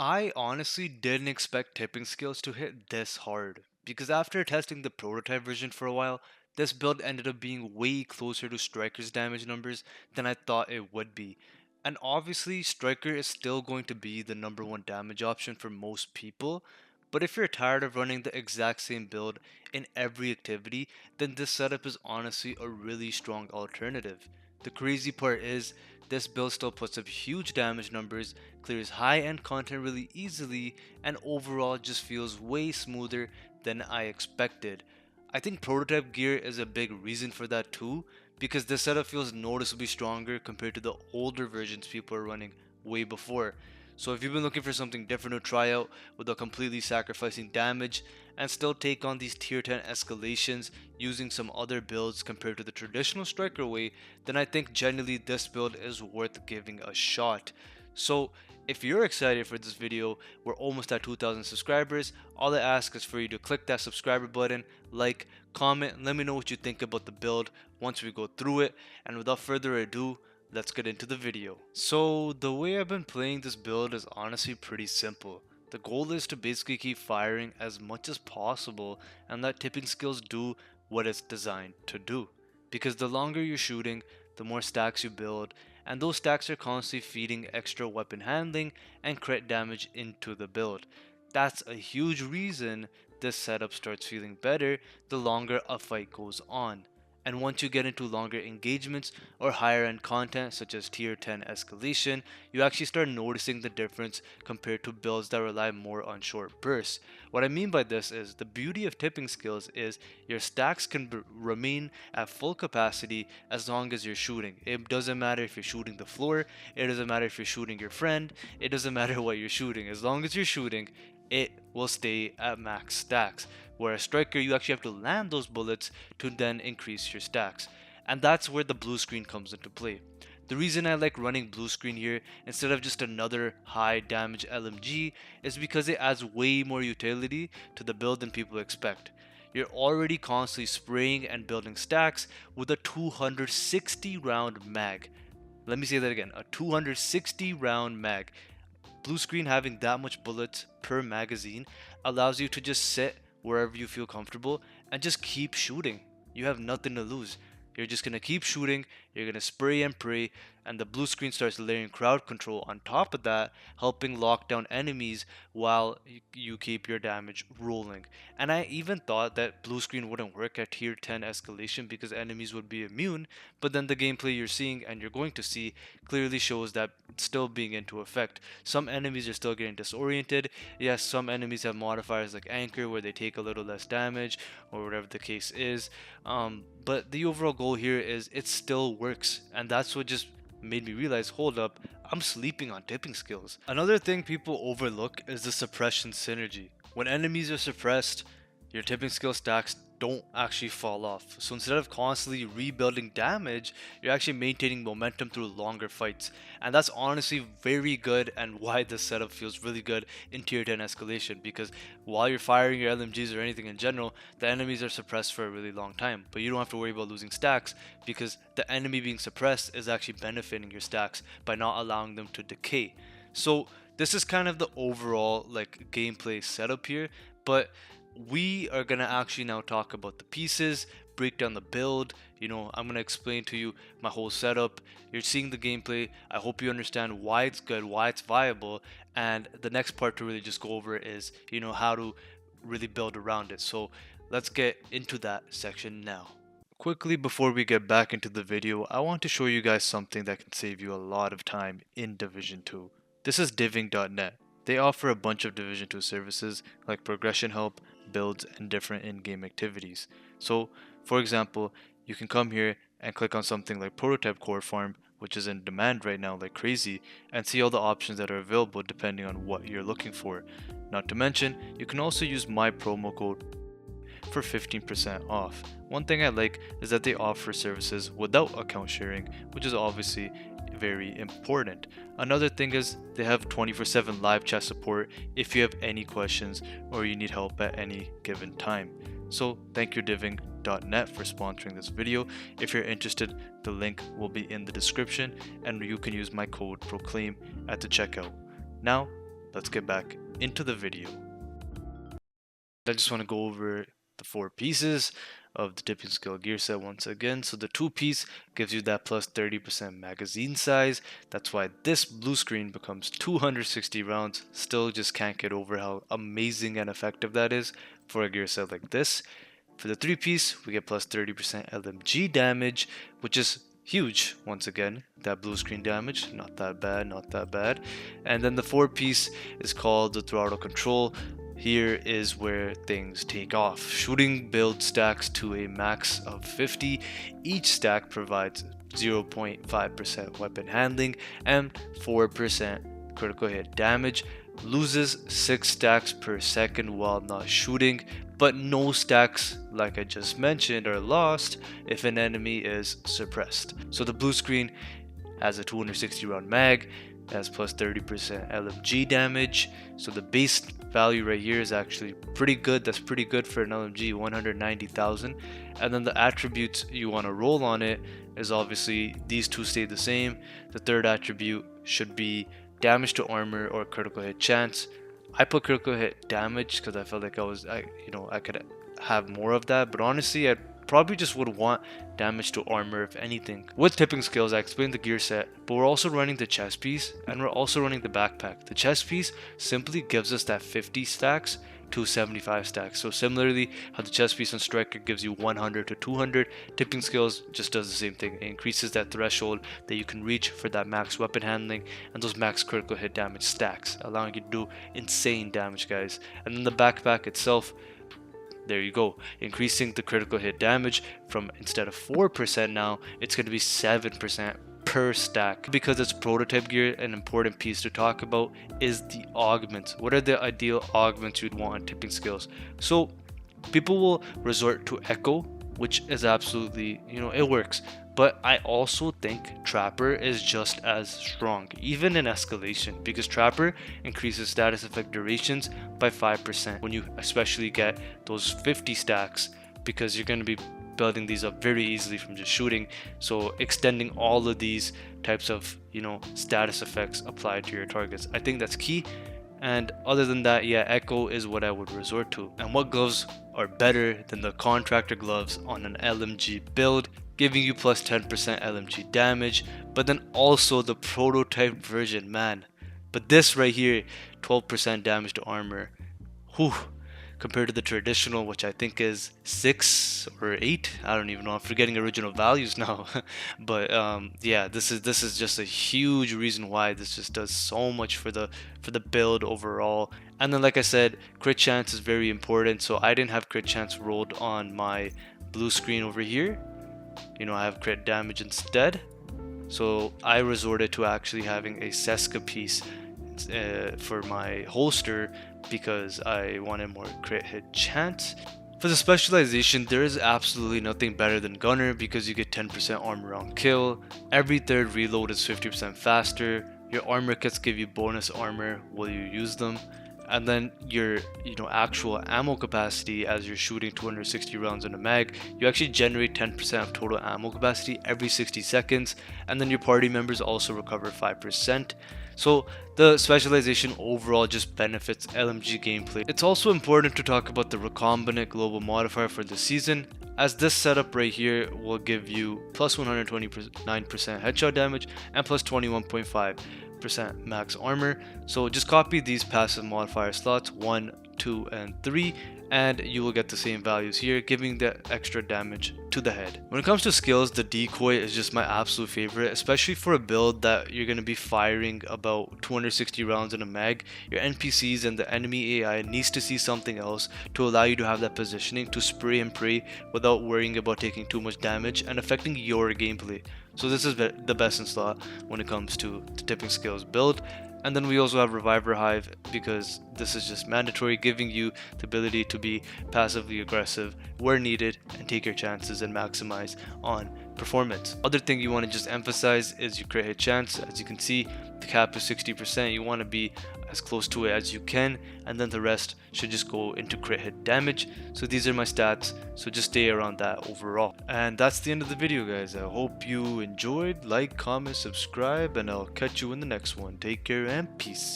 I honestly didn't expect tipping skills to hit this hard, because after testing the prototype version for a while, this build ended up being way closer to Striker's damage numbers than I thought it would be. And obviously, Striker is still going to be the number one damage option for most people, but if you're tired of running the exact same build in every activity, then this setup is honestly a really strong alternative. The crazy part is, this build still puts up huge damage numbers, clears high-end content really easily, and overall just feels way smoother than I expected. I think prototype gear is a big reason for that too, because this setup feels noticeably stronger compared to the older versions people are running way before. So if you've been looking for something different to try out without completely sacrificing damage and still take on these tier 10 escalations using some other builds compared to the traditional striker way, then I think generally this build is worth giving a shot. So if you're excited for this video, we're almost at 2,000 subscribers. All I ask is for you to click that subscriber button, like, comment, let me know what you think about the build once we go through it. And without further ado, let's get into the video. So the way I've been playing this build is honestly pretty simple. The goal is to basically keep firing as much as possible and let tipping skills do what it's designed to do. Because the longer you're shooting, the more stacks you build, and those stacks are constantly feeding extra weapon handling and crit damage into the build. That's a huge reason this setup starts feeling better the longer a fight goes on. And once you get into longer engagements or higher end content such as tier 10 escalation, you actually start noticing the difference compared to builds that rely more on short bursts. What I mean by this is the beauty of tipping skills is your stacks can remain at full capacity as long as you're shooting. It doesn't matter if you're shooting the floor, it doesn't matter if you're shooting your friend, it doesn't matter what you're shooting. As long as you're shooting, it will stay at max stacks. Whereas striker, you actually have to land those bullets to then increase your stacks. And that's where the blue screen comes into play. The reason I like running blue screen here instead of just another high damage LMG is because it adds way more utility to the build than people expect. You're already constantly spraying and building stacks with a 260 round mag. Let me say that again, a 260 round mag. Bluescreen having that much bullets per magazine allows you to just sit wherever you feel comfortable and just keep shooting. You have nothing to lose. You're just gonna keep shooting, you're gonna spray and pray, and the blue screen starts layering crowd control on top of that, helping lock down enemies while you keep your damage rolling. And I even thought that blue screen wouldn't work at tier 10 escalation because enemies would be immune, but then the gameplay you're seeing and you're going to see clearly shows that it's still being into effect. Some enemies are still getting disoriented. Yes, some enemies have modifiers like anchor where they take a little less damage or whatever the case is. But the overall goal here is it still works, and that's what just made me realize, hold up, I'm sleeping on tipping skills. Another thing people overlook is the suppression synergy. When enemies are suppressed, your tipping skill stacks don't actually fall off. So instead of constantly rebuilding damage, you're actually maintaining momentum through longer fights. And that's honestly very good and why this setup feels really good in tier 10 escalation, because while you're firing your LMGs or anything in general, the enemies are suppressed for a really long time. But you don't have to worry about losing stacks because the enemy being suppressed is actually benefiting your stacks by not allowing them to decay. So this is kind of the overall like gameplay setup here, but we are gonna actually now talk about the pieces, break down the build. I'm gonna explain to you my whole setup. You're seeing the gameplay. I hope you understand why it's good, why it's viable, and the next part to really just go over is how to really build around it. So let's get into that section now. Quickly before we get back into the video, I want to show you guys something that can save you a lot of time in Division 2. This is diving.net. They offer a bunch of Division 2 services like progression help, builds, and different in-game activities. So, for example, you can come here and click on something like Prototype Core Farm, which is in demand right now like crazy, and see all the options that are available depending on what you're looking for. Not to mention, you can also use my promo code for 15% off. One thing I like is that they offer services without account sharing, which is obviously very important. Another thing is they have 24/7 live chat support if you have any questions or you need help at any given time. So thank you diving.net for sponsoring this video. If you're interested, the link will be in the description and you can use my code PROCLAIM at the checkout. Now, let's get back into the video. I just want to go over the 4 pieces of the tipping skill gear set once again. So the 2-piece gives you that plus 30% magazine size. That's why this blue screen becomes 260 rounds. Still just can't get over how amazing and effective that is for a gear set like this. For the 3-piece, we get plus 30% LMG damage, which is huge. Once again, that blue screen damage, not that bad, not that bad. And then the 4-piece is called the throttle control. Here is where things take off. Shooting build stacks to a max of 50. Each stack provides 0.5% weapon handling and 4% critical hit damage. Loses 6 stacks per second while not shooting, but no stacks, like I just mentioned, are lost if an enemy is suppressed. So the blue screen has a 260 round mag, has plus 30% LMG damage. So the base value right here is actually pretty good. That's pretty good for an LMG, 190,000. And then the attributes you want to roll on it is obviously these two stay the same. The third attribute should be damage to armor or critical hit chance. I put critical hit damage because I felt like I could have more of that, but honestly I probably just would want damage to armor if anything. With tipping skills, I explained the gear set, but we're also running the chest piece and we're also running the backpack. The chest piece simply gives us that 50 stacks to 75 stacks. So similarly, how the chest piece on Striker gives you 100 to 200, tipping skills just does the same thing. It increases that threshold that you can reach for that max weapon handling and those max critical hit damage stacks, allowing you to do insane damage, guys. And then the backpack itself, there you go, increasing the critical hit damage from, instead of 4% now, it's going to be 7% per stack. Because it's prototype gear, an important piece to talk about is the augments. What are the ideal augments you'd want on tipping skills? So people will resort to Echo, which is absolutely, it works. But I also think Trapper is just as strong, even in escalation, because Trapper increases status effect durations by 5% when you especially get those 50 stacks, because you're going to be building these up very easily from just shooting. So extending all of these types of, status effects applied to your targets, I think that's key. And other than that, yeah, Echo is what I would resort to. And what gloves are better than the contractor gloves on an LMG build, giving you plus 10% LMG damage, but then also the prototype version, man. But this right here, 12% damage to armor, whew, compared to the traditional, which I think is 6 or 8. I don't even know. I'm forgetting original values now. But yeah, this is just a huge reason why this just does so much for the build overall. And then, like I said, crit chance is very important. So I didn't have crit chance rolled on my blue screen over here. I have crit damage instead. So I resorted to actually having a Seska piece for my holster because I wanted more crit hit chance. For the specialization, there is absolutely nothing better than Gunner because you get 10% armor on kill. Every third reload is 50% faster. Your armor kits give you bonus armor while you use them. And then your actual ammo capacity, as you're shooting 260 rounds in a mag, you actually generate 10% of total ammo capacity every 60 seconds, and then your party members also recover 5%. So the specialization overall just benefits LMG gameplay. It's also important to talk about the recombinant global modifier for the season, as this setup right here will give you plus 129% headshot damage and plus 21.5% max armor. So just copy these passive modifier slots 1, 2, and 3, and you will get the same values here, giving the extra damage to the head. When it comes to skills, the decoy is just my absolute favorite, especially for a build that you're going to be firing about 260 rounds in a mag. Your NPCs and the enemy AI needs to see something else to allow you to have that positioning to spray and pray without worrying about taking too much damage and affecting your gameplay. So this is the best in slot when it comes to the tipping skills build. And then we also have Reviver Hive because this is just mandatory, giving you the ability to be passively aggressive where needed and take your chances and maximize on performance. Other thing you want to just emphasize is your crit hit chance. As you can see, the cap is 60%. You want to be as close to it as you can, and then the rest should just go into crit hit damage. So these are my stats, so just stay around that overall. And that's the end of the video, guys. I hope you enjoyed. Like, comment, subscribe, and I'll catch you in the next one. Take care and peace.